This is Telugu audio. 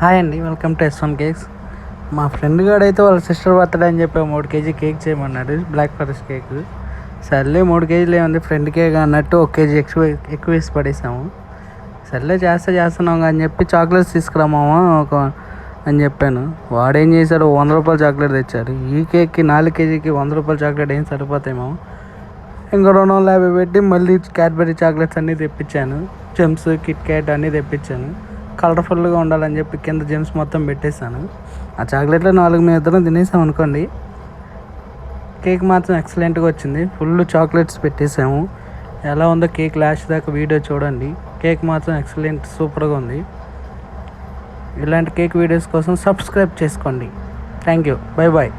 హాయ్ అండి, వెల్కమ్ టు S1 కేక్స్. మా ఫ్రెండ్ గాడైతే వాళ్ళ సిస్టర్ బర్త్డే అని చెప్పి 3 కేజీ కేక్ చేయమన్నాడు, బ్లాక్ ఫారెస్ట్ కేక్. సర్లే 3 కేజీలు ఏముంది, ఫ్రెండ్ కేక్ అన్నట్టు 1 కేజీ ఎక్కువ వేసి పడేసాము. సర్లే చేస్తున్నాం అని చెప్పి చాక్లెట్స్ తీసుకురామామా అని చెప్పాను. వాడేం చేశాడు, 100 రూపాయల చాక్లెట్ తెచ్చాడు. ఈ కేక్కి 4 కేజీకి 100 రూపాయల చాక్లెట్ ఏం సరిపోతాయేమో. ఇంకా 250 పెట్టి మళ్ళీ క్యాడ్బరీ చాక్లెట్స్ అన్నీ తెప్పించాను. జెమ్స్, కిట్ క్యాట్ అన్నీ తెప్పించాను. కలర్ఫుల్గా ఉండాలని చెప్పి కింద జెమ్స్ మొత్తం పెట్టేశాను. ఆ చాక్లెట్లో 4 మేము ఇద్దరం తినేసాం అనుకోండి. కేక్ మాత్రం ఎక్సలెంట్గా వచ్చింది. ఫుల్ చాక్లెట్స్ పెట్టేసాము. ఎలా ఉందో కేక్ లాస్ట్ దాకా వీడియో చూడండి. కేక్ మాత్రం ఎక్సలెంట్, సూపర్గా ఉంది. ఇలాంటి కేక్ వీడియోస్ కోసం సబ్స్క్రైబ్ చేసుకోండి. Thank you, bye bye.